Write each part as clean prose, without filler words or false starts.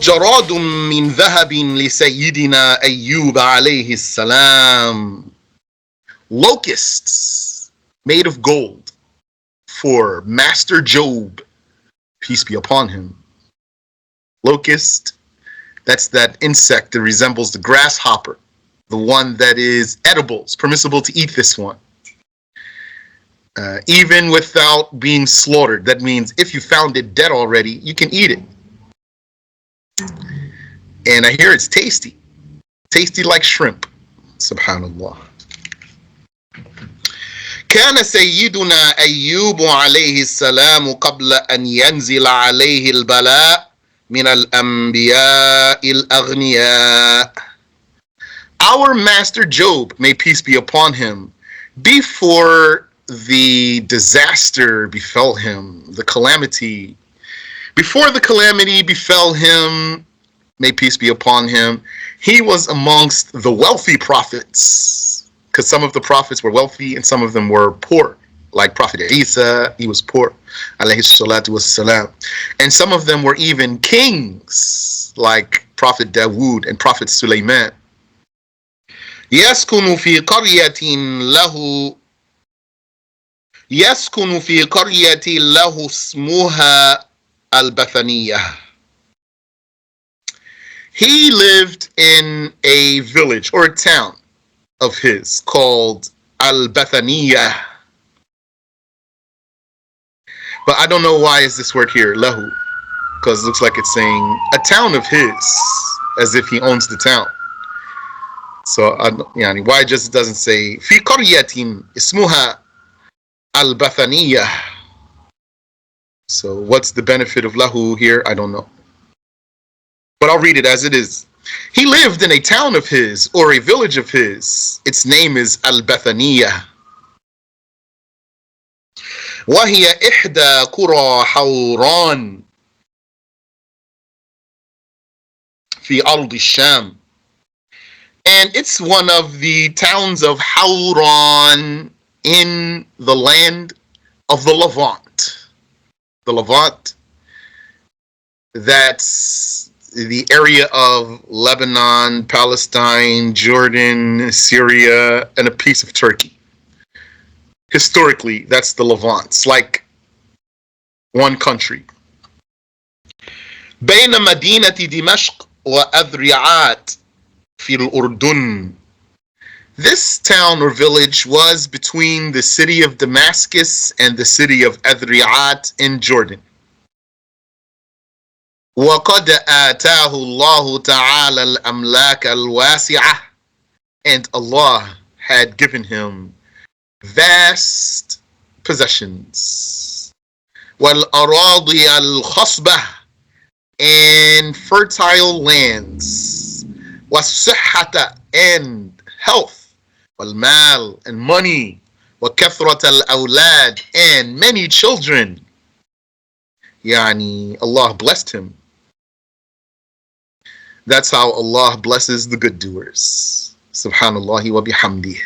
جراد من ذهب لسيدنا أيوب عليه السلام. Locusts made of gold for Master Job, peace be upon him. Locust, that's that insect that resembles the grasshopper, the one that is edible. It's permissible to eat this one. Even without being slaughtered. That means if you found it dead already, you can eat it. And I hear it's tasty. Tasty like shrimp. Subhanallah. كان سيدنا أيوب عليه السلام قبل أن ينزل عليه البلاء من الأنبياء الأغنياء. Our master Job, may peace be upon him, before the disaster befell him, the calamity, before the calamity befell him, may peace be upon him, he was amongst the wealthy prophets, because some of the prophets were wealthy and some of them were poor, like Prophet Isa, he was poor, alayhi salatu wassalam, and some of them were even kings, like Prophet Dawood and Prophet Sulaiman. يسكن في قرية له اسمها البثنية. He lived in a village or a town of his called Al-Bathaniya. But I don't know why is this word here, lahu, because it looks like it's saying a town of his, as if he owns the town. So why it just doesn't say في قرية اسمها البثنية. So what's the benefit of lahu here? I don't know. But I'll read it as it is. He lived in a town of his, or a village of his. Its name is Al-Bathaniya. وهي إحدى قرى حوران في أرض الشام. And it's one of the towns of Hauran in the land of the Levant. The Levant, that's the area of Lebanon, Palestine, Jordan, Syria, and a piece of Turkey. Historically, that's the Levant. It's like one country. بين مدينة دمشق وأذرعات في الأردن. This town or village was between the city of Damascus and the city of Adriat in Jordan. وَقَدْ آتَاهُ اللَّهُ تَعَالَى الْأَمْلَاكَ الْوَاسِعَةَ. And Allah had given him vast possessions. وَالْأَرَاضِيَ الْخَصْبَةَ. And fertile lands. وَالصِّحَّةَ. And health. وَالْمَالِ. And money. وَكَثْرَةَ الْأَوْلَادِ. And many children. Allah blessed him. That's how Allah blesses the good doers. Subhanallah wa bihamdih.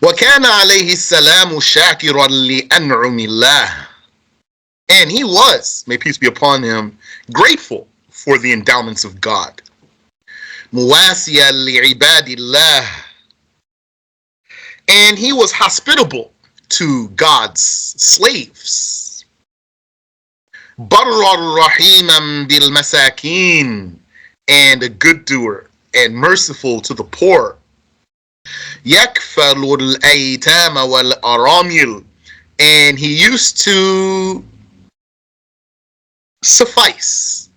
وَكَانَ عَلَيْهِ السَّلَامُ شَاكِرًا لِأَنْعُمِ اللَّهِ. And he was, may peace be upon him, grateful for the endowments of God. مُوَاسِيًا لِعِبَادِ اللَّهِ. And he was hospitable to God's slaves. بَرًّا رَحِيمًا بِالْمَسَاكِينَ. And a good doer and merciful to the poor. يَكْفَلُ الْأَيْتَامَ وَالْأَرَامِلِ. And he used to suffice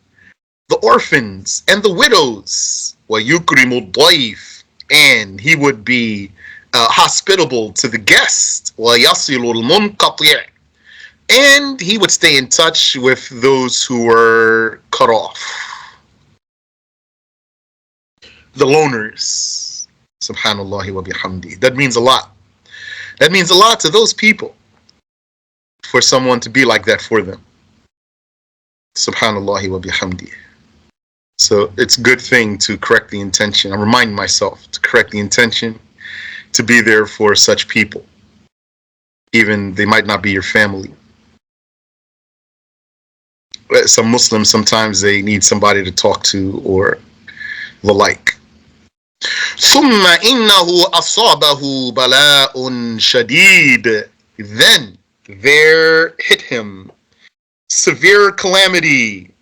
the orphans and the widows. وَيُكْرِمُ الضَّيْفِ. And he would be hospitable to the guest. وَيَصِلُ الْمُنْقَطِعِ. And he would stay in touch with those who were cut off. The loners. Subhanallah wa bihamdi. That means a lot. That means a lot to those people. For someone to be like that for them. Subhanallah wa bihamdi. So it's a good thing to correct the intention. I'm reminding myself to correct the intention, to be there for such people. Even they might not be your family. some Muslims, sometimes they need somebody to talk to or the like. ثم إنه أصابه بلاء شديد. Then there hit him severe calamity.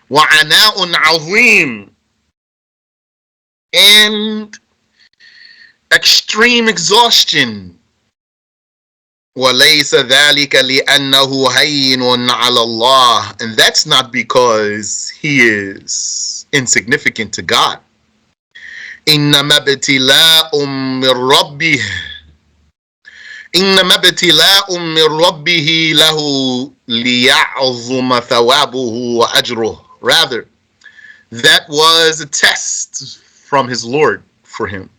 وعناء عظيم, and extreme exhaustion. وَلَيْسَ ذَلِكَ لِأَنَّهُ هَيِّنٌ عَلَى اللَّهِ, and that's not because he is insignificant to God. إِنَّمَا ابْتِلَاءٌ مِّن رَبِّهِ إِنَّمَا ابْتِلَاءٌ مِّن رَبِّهِ لَهُ لِيَعْظُمَ ثَوَابُهُ وَأَجْرُهُ. Rather, that was a test from his Lord for him,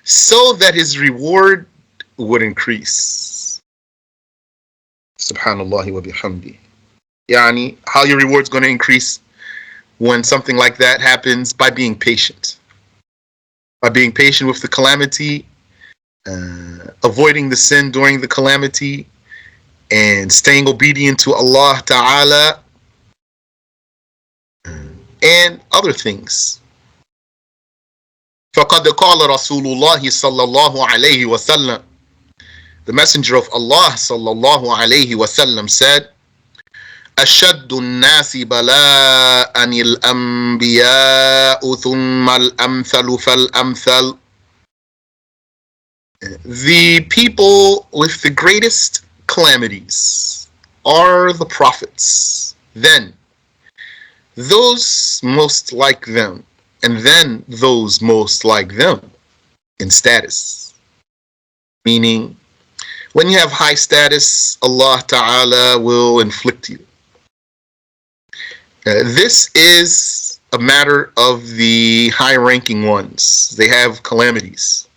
so that his reward would increase. Subhanallah wa bihamdi. Yani, how your reward's going to increase when something like that happens? By being patient. By being patient with the calamity, avoiding the sin during the calamity, and staying obedient to Allah Ta'ala, and other things. فَقَدْ قَالَ رَسُولُ اللَّهِ صَلَّى اللَّهُ عَلَيْهِ وَسَلَّمَ. The Messenger of Allah sallallahu alayhi wasallam said, أَشَدُّ النَّاسِ بَلَاءً الْأَنْبِيَاءُ ثُمَّ الْأَمْثَلُ فَالْأَمْثَلُ. The people with the greatest calamities are the prophets, then those most like them, and then those most like them in status. Meaning, when you have high status, Allah Ta'ala will inflict you. This is a matter of the high-ranking ones. They have calamities.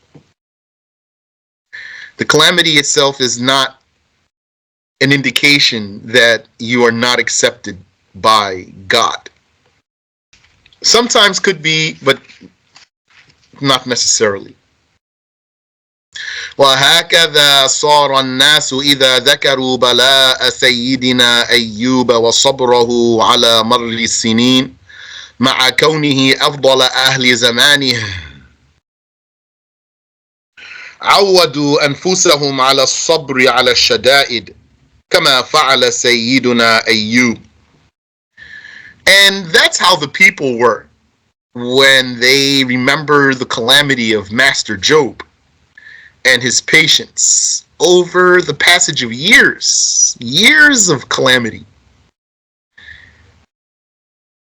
The calamity itself is not an indication that you are not accepted by God. Sometimes could be, but not necessarily. وهكذا صار الناس إذا ذكروا بلاء سيدنا أيوب وصبره على مر السنين مع كونه أفضل أهل زمانه عودوا أنفسهم على الصبر على الشدائد كما فعل سيدنا أيوب. And that's how the people were when they remember the calamity of Master Job and his patience over the passage of years of calamity.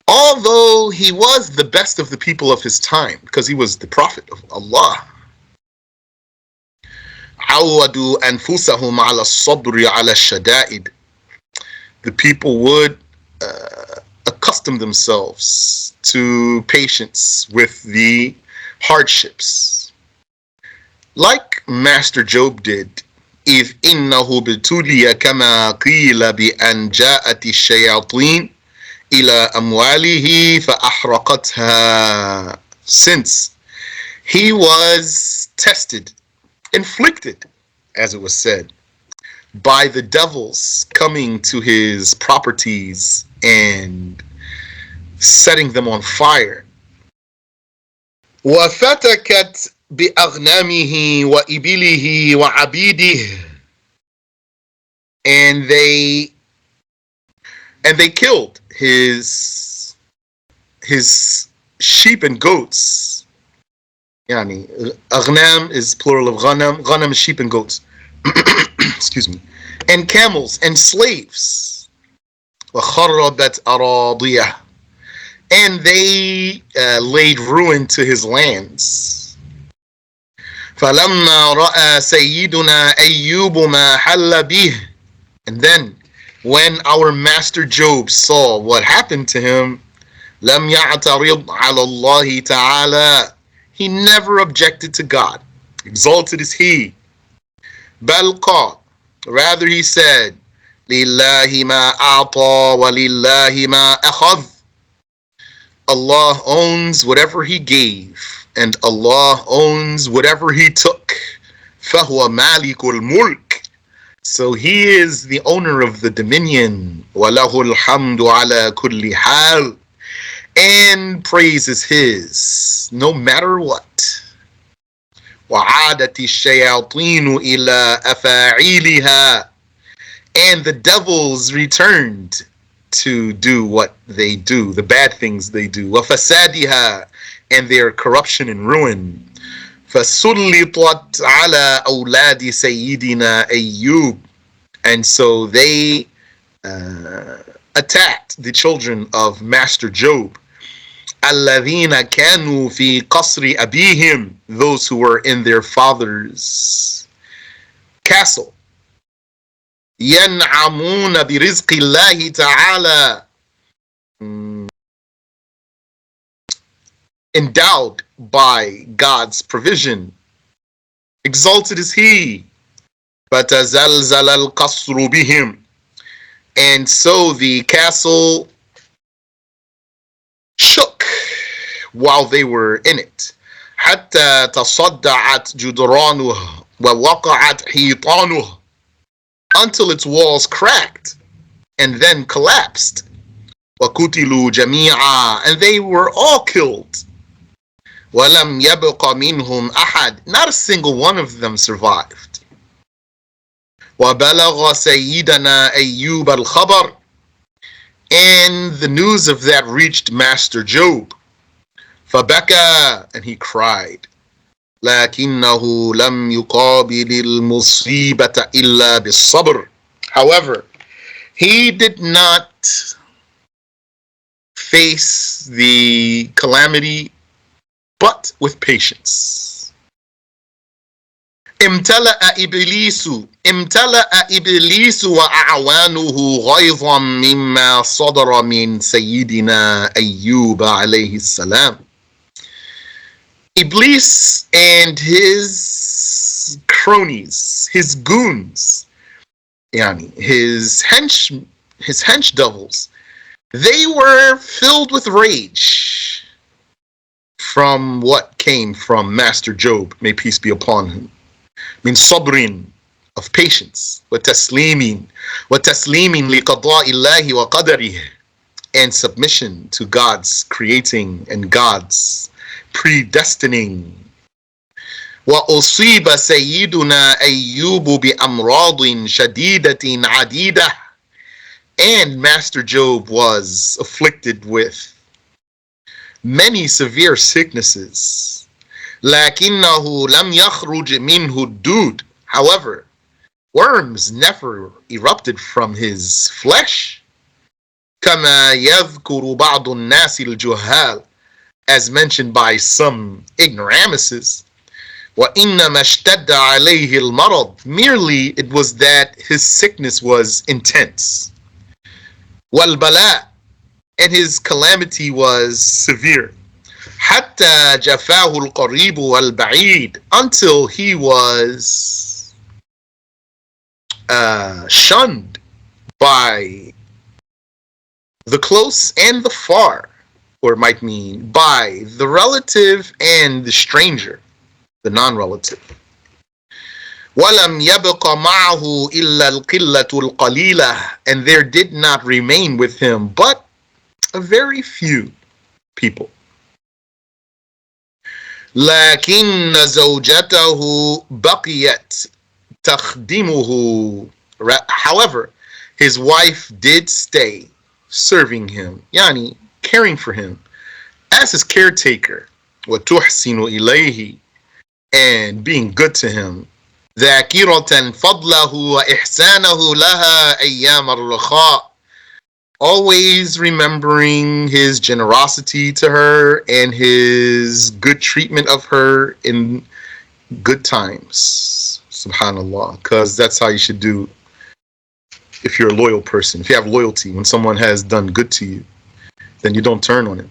Although he was the best of the people of his time, because he was the prophet of Allah. عَوَّدُوا أَنفُسَهُمْ عَلَى الصَّبْرِ عَلَى الشَّدَائِدِ. The people would accustom themselves to patience with the hardships, like Master Job did. إِذْ إِنَّهُ بِتُلِيَ كَمَا قِيلَ بِأَنْ جَاءَتِ الشَّيَاطِينَ إِلَى أَمْوَالِهِ فَأَحْرَقَتْهَا. Since he was tested, inflicted, as it was said, by the devils coming to his properties and setting them on fire. وَفَتَكَتْ بِأَغْنَامِهِ وَإِبِلِهِ وَعَبِيدِهِ. And they killed his sheep and goats. Yani, aghnam is plural of ghanam. Ghanam is sheep and goats. Excuse me. And camels and slaves. وَخَرَّبَتْ أَرَاضِيَهِ. And they laid ruin to his lands. فَلَمَّا رَأَى سَيِّدُنَا أَيُّوبُ مَا حَلَّ بِهِ. And then, when our Master Job saw what happened to him, لَمْ يَعْتَرِضْ عَلَى اللَّهِ تَعَالَى. He never objected to God. Exalted is he. بَلْ قَالَ. Rather he said, لِلَّهِ مَا أَعْطَى وَلِلَّهِ مَا أَخَذْ. Allah owns whatever he gave, and Allah owns whatever he took. فَهُوَ مَالِكُ الْمُلْكِ. So he is the owner of the dominion. وَلَهُ الْحَمْدُ عَلَى كُلِّ حَالٍ. And praise is his, no matter what. وَعَادَتِ الشَّيَاطِينُ إِلَى أَفَاعِيلِهَا. And the devils returned to do what they do, the bad things they do. وَفَسَادِهَا. And their corruption and ruin. فَسُلِّطَتْ عَلَى أَوْلَادِ سَيِّدِنَا أَيُّوبَ. And so they attacked the children of Master Job. الَّذِينَ كَانُوا فِي قَصْرِ أَبِيهِمْ. Those who were in their father's castle. يَنْعَمُونَ بِرِزْقِ اللَّهِ تَعَالَى. Endowed by God's provision. Exalted is he. فَتَزَلْزَلَ الْقَصْرُ بِهِمْ. And so the castle shook while they were in it. حَتَّى تَصَدَّعَتْ جُدْرَانُهُ وَوَقَعَتْ حِيطَانُهُ. Until its walls cracked and then collapsed. وَقُتِلُوا جَمِيعًا. And they were all killed. وَلَمْ يَبْقَ مِنْهُمْ أَحَدٌ. Not a single one of them survived. وَبَلَغَ سَيِّدَنَا أَيُّوبَ الْخَبَرُ. And the news of that reached Master Job. فَبَكَى. And he cried. لَكِنَّهُ لَمْ يُقَابِلِ الْمُصِيبَةَ إِلَّا بِالصَّبْرِ. However, he did not face the calamity but with patience. امتلأ إبليس وأعوانه غيظا مما صدر من سيدنا أيوب عليه السلام. Iblis and his cronies, his goons, his hench devils, they were filled with rage from what came from Master Job, may peace be upon him. Min sabrin, of patience, wa taslimin li qada'illahi wa qadarih, and submission to God's creating and God's predestining. Wa usiba sayyiduna ayyub bi amradin shadidatin adida. And Master Job was afflicted with many severe sicknesses. لكنه لم يخرج منه الدود. However, worms never erupted from his flesh. كما يذكر بعض الناس الجهال, as mentioned by some ignoramuses. وإنما اشتد عليه المرض. Merely it was that his sickness was intense. والبلاء, and his calamity was severe. حتى جفاه القريب والبعيد, until he was shunned by the close and the far, or it might mean by the relative and the stranger, the non-relative. وَلَمْ يَبْقَ مَعَهُ إِلَّا الْقِلَّةُ الْقَلِيلَةُ. And there did not remain with him but a very few people. لكن زوجته بقيت تخدمه. However, his wife did stay serving him, caring for him as his caretaker. وتحسن إليه, and being good to him. ذاكرة فضله وإحسانه لها أيام الرخاء. Always remembering his generosity to her and his good treatment of her in good times. Subhanallah. Because that's how you should do if you're a loyal person. If you have loyalty, when someone has done good to you, then you don't turn on him.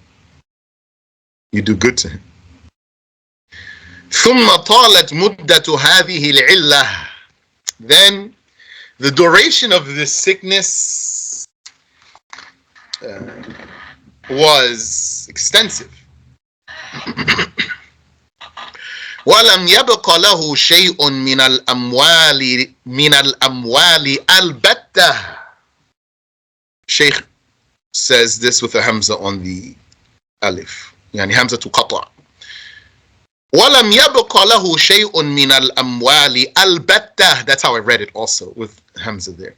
You do good to him. ثم طالت مدة هذه العلة. Then the duration of this sickness was extensive. وَلَمْ يَبْقَ لَهُ شَيْءٌ مِنَ الْأَمْوَالِ الْبَتَّةِ. Shaykh says this with a hamza on the alif, يعني hamza to qata'. وَلَمْ يَبْقَ لَهُ شَيْءٌ مِنَ الْأَمْوَالِ الْبَتَّةِ. That's how I read it also, with hamza there.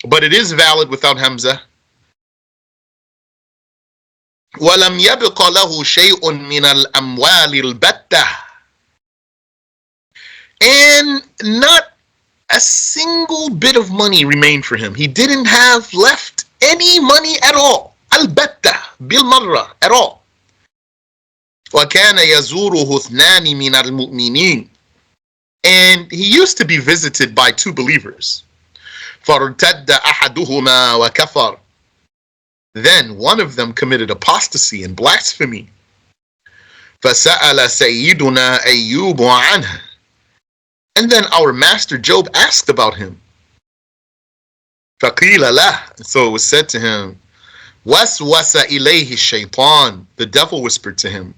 But it is valid without hamza. وَلَمْ يَبْقَ لَهُ شَيْءٌ مِنَ الْأَمْوَالِ الْبَتَّةِ. And not a single bit of money remained for him. He didn't have left any money at all. البتة بالمرة, at all. وكان يزوره اثنان من المؤمنين. And he used to be visited by two believers. فارتد أحدهما وكفر. Then one of them committed apostasy and blasphemy. فسأل سيدنا أيوب عنه. And then our master Job asked about him. فقيل له. So it was said to him, وسوس إليه الشيطان. The devil whispered to him,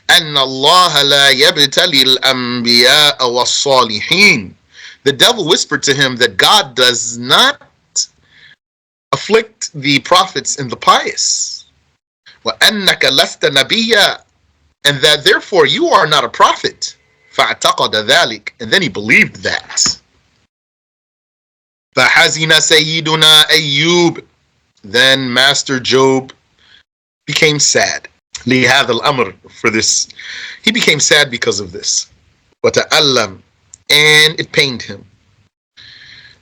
أن الله لا يبتلي الأنبياء والصالحين. The devil whispered to him that God does not afflict the prophets and the pious. وأنك لست نبيا. And that therefore you are not a prophet. فاعتقد ذلك. And then he believed that. فحزن سيدنا أيوب. Then Master Job became sad. لهذا الأمر, for this. He became sad because of this. وتألم. And it pained him.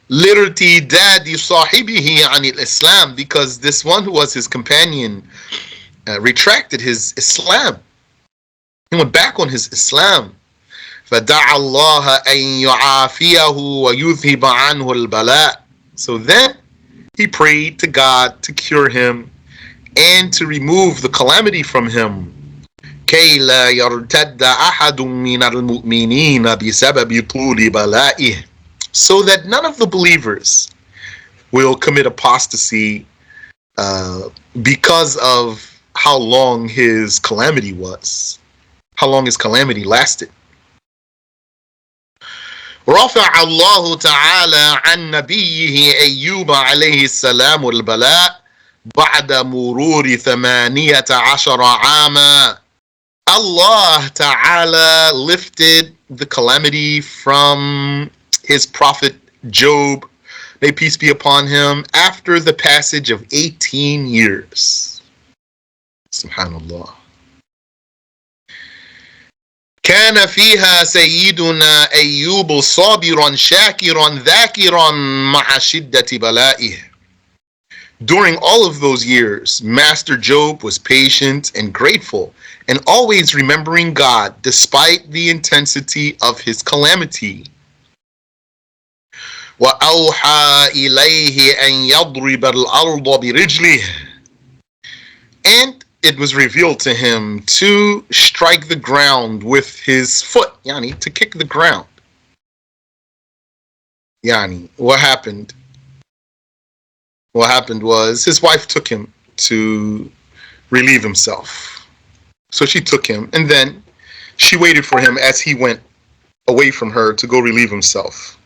لارتداد صاحبه عن الإسلام. Because this one who was his companion retracted his Islam. He went back on his Islam. فدعا الله أن يعافيه ويذهب عنه البلاء. So then he prayed to God to cure him and to remove the calamity from him. كي لا يرتد أحد من المؤمنين بسبب طول بلائه. So that none of the believers will commit apostasy because of how long his calamity was, how long his calamity lasted. رفع الله تعالى عن نبيه أيوب عليه السلام البلاء بعد مرور 18 عاما. Allah Ta'ala lifted the calamity from his prophet Job, may peace be upon him, after the passage of 18 years. Subhanallah. كان فيها سيدنا أيوب صابرا شاكرا ذاكرا مع شدة بلائه. During all of those years, Master Job was patient and grateful and always remembering God despite the intensity of his calamity. وأوحى إليه أن يضرب الأرض برجله. And it was revealed to him to strike the ground with his foot, yani to kick the ground. Yani, what happened? What happened was his wife took him to relieve himself. So she took him, and then she waited for him as he went away from her to go relieve himself.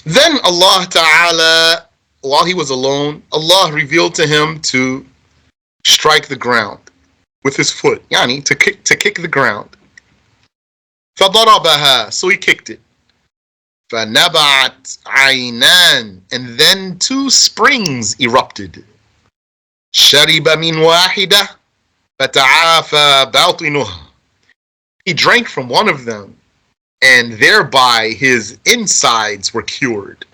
Then Allah Ta'ala, while he was alone, Allah revealed to him to strike the ground with his foot, yani to kick the ground. فضربها, so he kicked it. فنبعت عينان, and then two springs erupted. شرب من واحدة فتعافى باطنه. He drank from one of them, and thereby his insides were cured.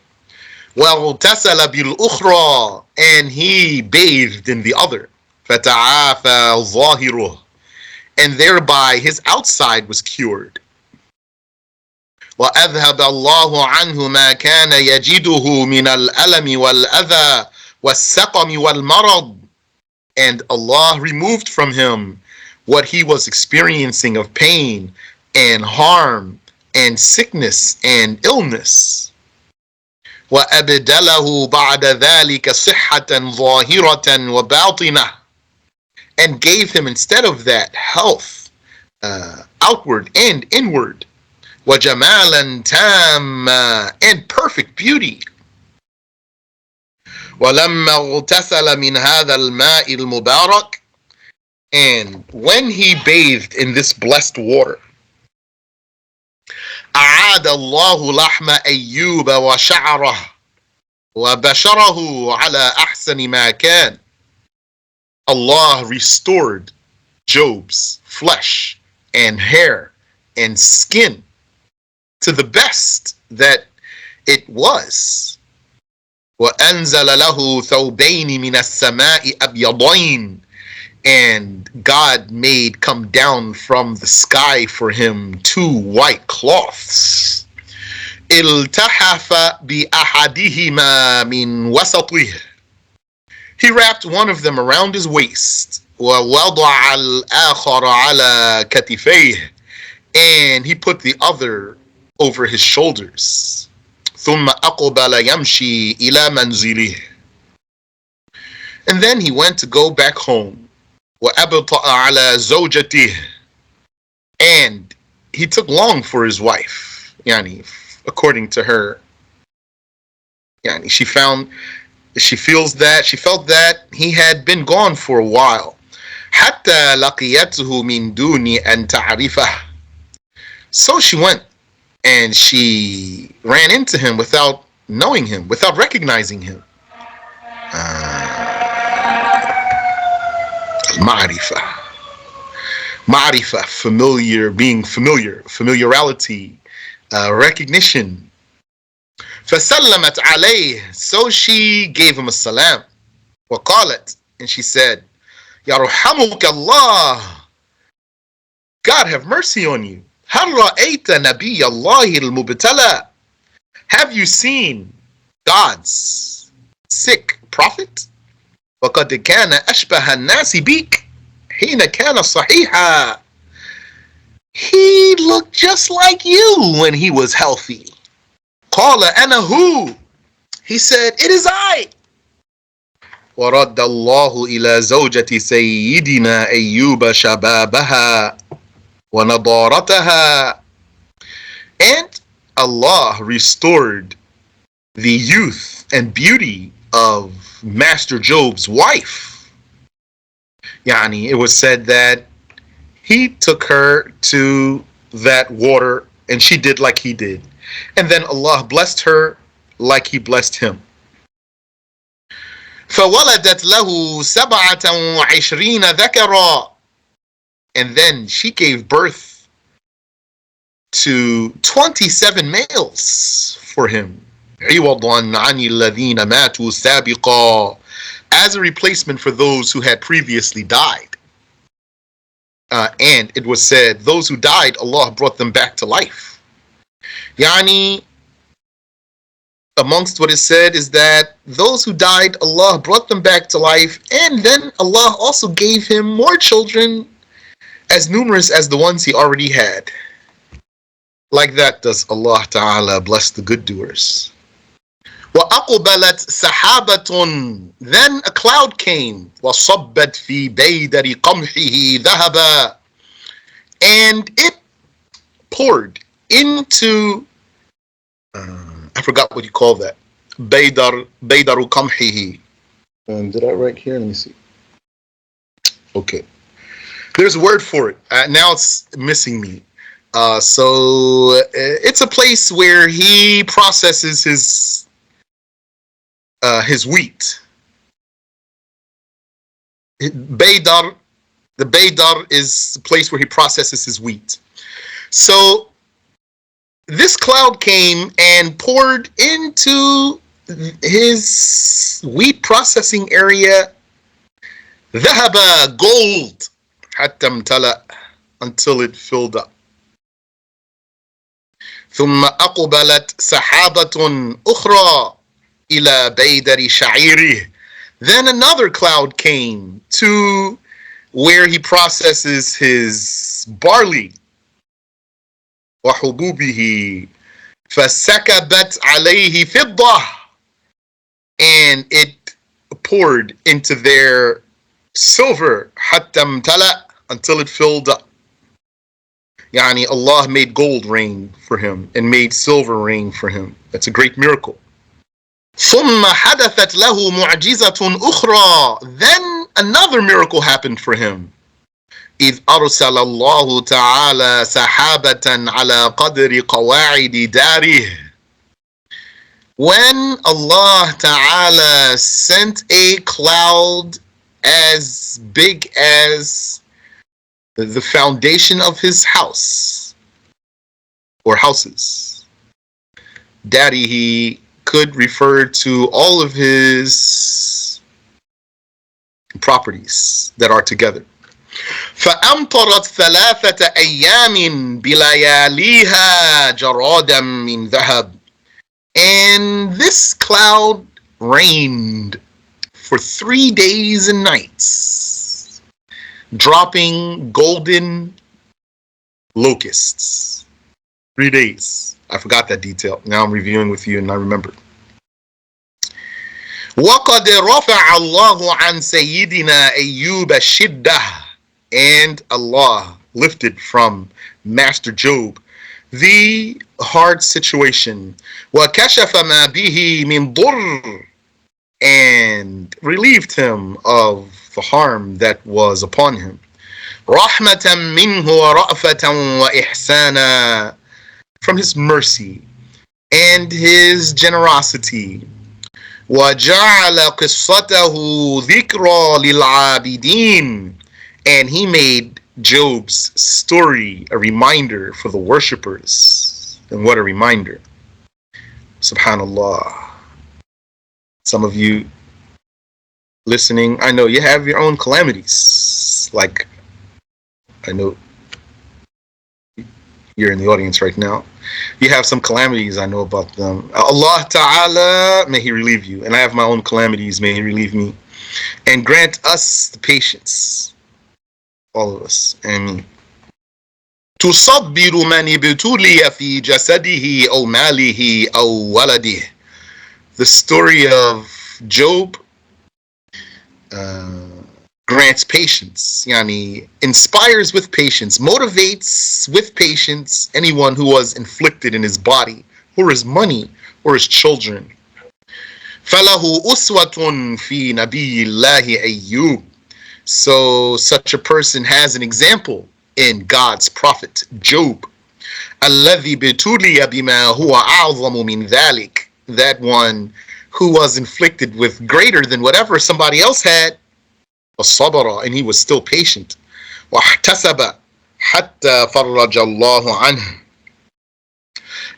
واغتسل بالأخرى, and he bathed in the other. فَتَعَافَى ظَاهِرُهُ, and thereby his outside was cured. وَأَذْهَبَ اللَّهُ عَنْهُ مَا كَانَ يَجِدُهُ مِنَ الْأَلَمِ وَالْأَذَى وَالسَّقَمِ وَالْمَرَضِ, and Allah removed from him what he was experiencing of pain and harm and sickness and illness. وَأَبْدَلَهُ بَعْدَ ذَلِكَ صِحَّةً ظَاهِرَةً وَبَاطِنَةً, and gave him instead of that health, outward and inward. وجمالا تاما, and perfect beauty. ولما اغتسل من هذا الماء المبارك, and when he bathed in this blessed water, أعاد الله لحم أيوب وشعره وبشره على أحسن ما كان. Allah restored Job's flesh and hair and skin to the best that it was. وأنزل له ثوبين من السماء أبيضين, and God made come down from the sky for him 2 white cloths. التحف بأحدهما من وسطه, he wrapped one of them around his waist. ووضع الآخر على كتفيه, and he put the other over his shoulders. ثم أقبل يمشي إلى منزله, and then he went to go back home. وأبطأ على زوجته, and he took long for his wife. يعني, according to her, يعني, she felt that he had been gone for a while. حتى لقيته من دون أن تعرفه, so she went and she ran into him without knowing him, without recognizing him. Ma'rifah, familiar, being familiar, familiarity, recognition. فسلمت عليه, so she gave him a salam. وقالت, and she said, يرحمك الله, God have mercy on you. هل رأيت نبي الله المبتلى, have you seen God's sick prophet? وقد كان أشبه الناس بك حين كان صحيحا, he looked just like you when he was healthy. قال أنا هو, he said, it is I. ورد الله إلى زوجة سيدنا أيوب شبابها ونضارتها, and Allah restored the youth and beauty of Master Job's wife. Yani, it was said that he took her to that water and she did like he did, and then Allah blessed her like he blessed him. فولدت له 27 ذكرا, and then she gave birth to 27 males for him. عوضا عن الذين ماتوا سابقا, as a replacement for those who had previously died. And it was said, those who died, Allah brought them back to life. Yani, amongst what is said is that those who died, Allah brought them back to life, and then Allah also gave him more children as numerous as the ones he already had. Like that does Allah Ta'ala bless the good doers. وَأَقْبَلَتْ سَحَابَةٌ, then a cloud came. وَصَبَّتْ فِي بَيْدَرِ قَمْحِهِ ذَهَبًا, and it poured into, I forgot what you call that. بَيْدَرُ قَمْحِهِ. Did I write here? Let me see. Okay. There's a word for it. Now it's missing me. So it's a place where he processes his wheat. Baydar, the Baydar is a place where he processes his wheat. So this cloud came and poured into his wheat processing area ذهب, gold, حتى امتلأ, until it filled up. ثم أقبلت سحابة أخرى إلى بيدر شعيره, then another cloud came to where he processes his barley. وحبوبه فسكبت عليه فضة, and it poured into their silver حتى امتلأ, until it filled up. Yani Allah made gold rain for him and made silver rain for him. That's a great miracle. ثم حدثت له معجزة أخرى. Then another miracle happened for him. إذ أرسل الله تعالى سحابة على قدر قواعد داره. When Allah Ta'ala sent a cloud as big as the foundation of his house or houses. Daddy, he could refer to all of his properties that are together. فأمطرت 3 أيام بلياليها جرادا من ذهب. And this cloud rained for 3 days and nights, dropping golden locusts. 3 days. I forgot that detail. Now I'm reviewing with you and I remember. وَقَدْ رَفَعَ اللَّهُ عَنْ سَيِّدِنَا أَيُّوبَ الشِّدَّةِ. And Allah lifted from Master Job the hard situation. وَكَشَفَ مَا بِهِ مِنْ ضُرٍّ. And relieved him of the harm that was upon him. رَحْمَةً مِّنْهُ وَرَأْفَةً وَإِحْسَانًا. From his mercy and his generosity. وَجَعَلَ قِصَّتَهُ ذِكْرَى لِلْعَابِدِينَ. And he made Job's story a reminder for the worshippers. And what a reminder. Subhanallah. Some of you listening, I know you have your own calamities. Like, I know you're in the audience right now. You have some calamities, I know about them. Allah Ta'ala, may He relieve you. And I have my own calamities, may He relieve me. And grant us the patience. All of us. Ameen. تُصَبِّرُ مَنِ ابْتُلِيَ فِي جَسَدِهِ أَوْ مَالِهِ أَوْ وَلَدِهِ. The story of Job grants patience, yani inspires with patience, motivates with patience anyone who was inflicted in his body, or his money, or his children. فَلَهُ أُسْوَةٌ فِي نَبِيِّ اللَّهِ أَيُّوبَ. So such a person has an example in God's prophet Job. الَّذِي بِتُلِيَ بِمَا هُوَ أَعْظَمُ مِنْ ذَلِكَ. That one who was inflicted with greater than whatever somebody else had. وَصَبَرَ. And he was still patient. وَاحْتَسَبَ حَتَّى فَرَّجَ اللَّهُ عَنْهُ.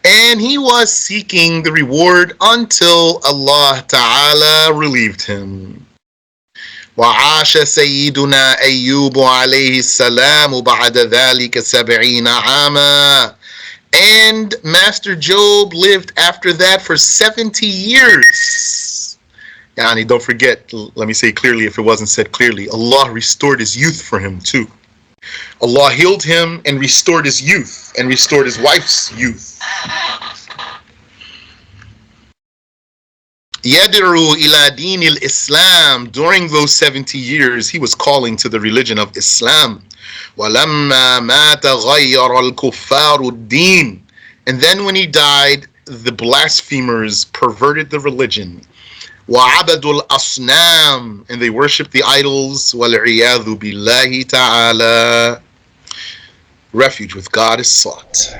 And he was seeking the reward until Allah Ta'ala relieved him. وعاش سيدنا أيوب عليه السلام بعد ذلك 70 عاما. And Master Job lived after that for 70 years. Yani, don't forget, let me say clearly if it wasn't said clearly, Allah restored his youth for him too. Allah healed him and restored his youth and restored his wife's youth. يَدْعُو إِلَى دِينِ الْإِسْلَامِ. During those 70 years, he was calling to the religion of Islam. وَلَمَّا مَاتَ غَيَّرَ الْكُفَّارُ الدِّينِ. And then when he died, the blasphemers perverted the religion. وَعَبَدُوا الْأَصْنَامِ. And they worshipped the idols. وَالْعِيَاذُ بِاللَّهِ تَعَالَى. Refuge with God is sought.